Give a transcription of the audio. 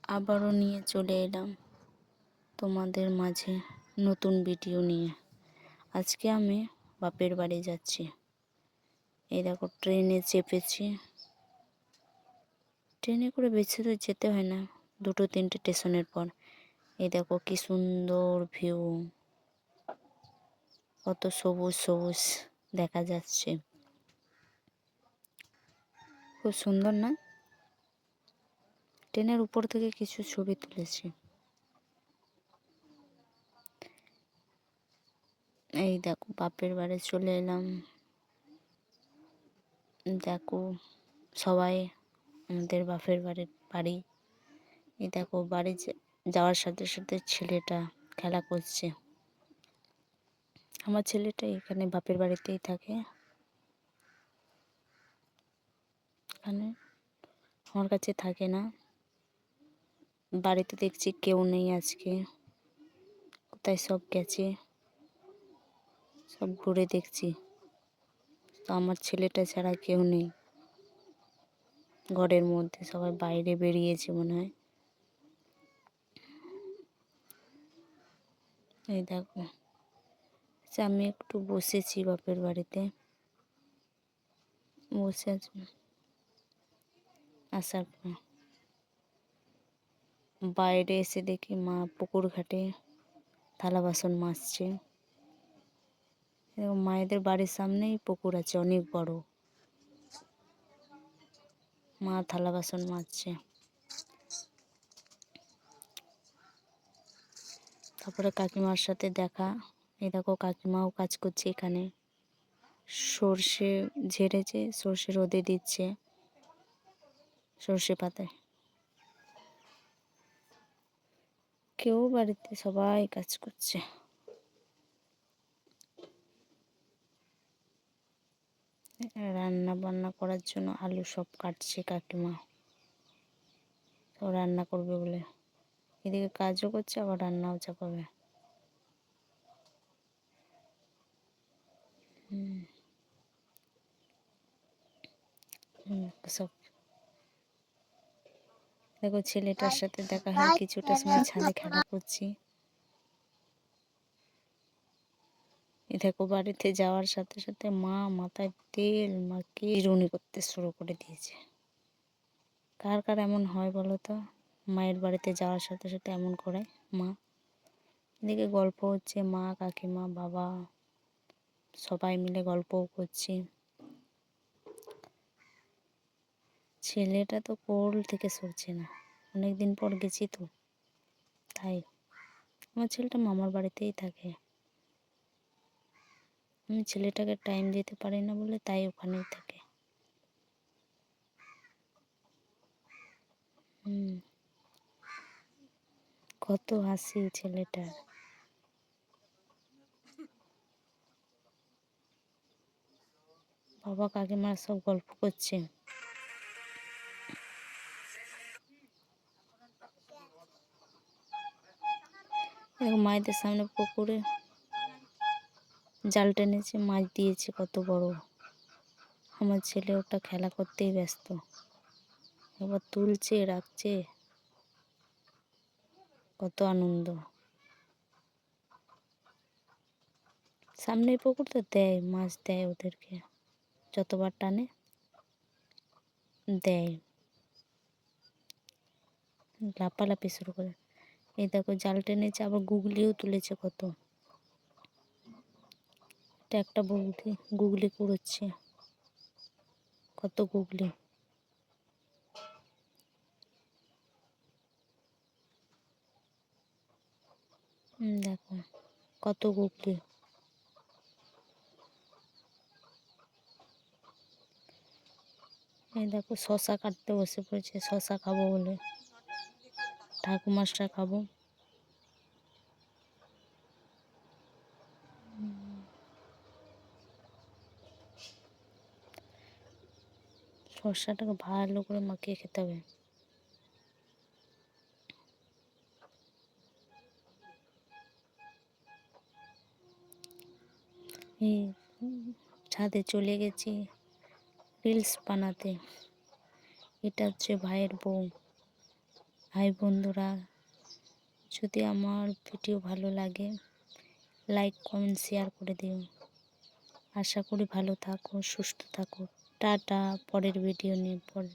আবারও নিয়ে চলে এলাম তোমাদের মাঝে নতুন ভিডিও নিয়ে। আজকে আমি বাপের বাড়ি যাচ্ছি। এই দেখো ট্রেনে চেপেছি। ট্রেনে করে বেশি দূর যেতে হয় না, 2-3টে স্টেশনের পর। এই দেখো কি সুন্দর ভিউ, কত সবুজ সবুজ দেখা যাচ্ছে, খুব সুন্দর না? ট্রেনের উপর থেকে কিছু ছবি তুলেছি। এই দেখো বাপের বাড়ি চলে এলাম। দেখো সবাই আমাদের বাপের বাড়ি। এই দেখো বাড়ি যাওয়ার সাথে সাথে ছেলেটা খেলা করছে। আমার ছেলেটা এখানে বাপের বাড়িতেই থাকে। এখানে আমার কাছে থাকে না। বাড়িতে দেখছি কেউ নেই আজকে, কোথায় সব গেছে, সব ঘুরে দেখছি। তো আমার ছেলেটা ছাড়া কেউ নেই ঘরের মধ্যে, সবাই বাইরে বেরিয়েছে মনে হয়। এই দেখো আমি একটু বসেছি বাপের বাড়িতে, বসে আছি। আসার পর বাইরে এসে দেখি মা পুকুর ঘাটে থালা বাসন মাজছে। মায়েদের বাড়ির সামনেই পুকুর আছে অনেক বড়। মা থালা বাসন মাজছে। তারপরে কাকিমার সাথে দেখা। এই দেখো কাকিমাও কাজ করছে এখানে। সর্ষে ঝেড়েছে, সর্ষে রোদে দিচ্ছে, সর্ষে পাতায়। কেউ বাড়িতে, সবাই কাজ করছে। রান্না বান্না করার জন্য আলু সব কাটছে কাকিমা, সব রান্না করবে বলে। এদিকে কাজও করছে আবার রান্নাও চাপাবে। সব দেখো ছেলেটার সাথে দেখা হয় কিছুটা সময়, ছাদে খেলা করছি। এ দেখো বাড়িতে যাওয়ার সাথে সাথে মা মাথায় তেল মাখিয়ে চিরুনি করতে শুরু করে দিয়েছে। কার কার এমন হয় বলো তো? মায়ের বাড়িতে যাওয়ার সাথে সাথে এমন করে মা। এদিকে গল্প হচ্ছে, মা কাকিমা বাবা সবাই মিলে গল্পও করছি। ছেলেটা তো কোল থেকে সরছে না, অনেকদিন পর গেছি তো তাই। আমার ছেলেটা মামার বাড়িতেই থাকে। আমি ছেলেটাকে টাইম দিতে পারি না বলে তাই ওখানেই থাকে। কত হাসি ছেলেটার। বাবা কাকিমা সব গল্প করছে। মায়েদের সামনে পুকুরে জাল টেনেছে, মাছ দিয়েছে কত বড়। আমার ছেলে ওটা খেলা করতেই ব্যস্ত, এবার তুলছে রাখছে, কত আনন্দ। সামনে পুকুর তো দেয়, মাছ দেয় ওদেরকে, যতবার টানে দেয়, লাপালাপি শুরু করে। এই দেখো জাল টেনেছে, আবার গুগলিও তুলেছে কত। এটা একটা গুগলি, গুগলি কুড়োচ্ছে, কত গুগলি। দেখো কত গুগলি। এই দেখো শশা কাটতে বসে পড়েছে, শশা খাবো বলে। ঠাকুমাসটা খাবো। শসাটাকে ভালো করে মাখিয়ে খেতে হবে। এই ছাদে চলে গেছি রিলস বানাতে। এটা হচ্ছে ভাইয়ের বউ, ভাই বন্ধুরা, যদি আমার ভিডিও ভালো লাগে লাইক কমেন্ট শেয়ার করে দিও। আশা করি ভালো থাকো, সুস্থ থাকো। টাটা, পরের ভিডিও নিয়ে পরে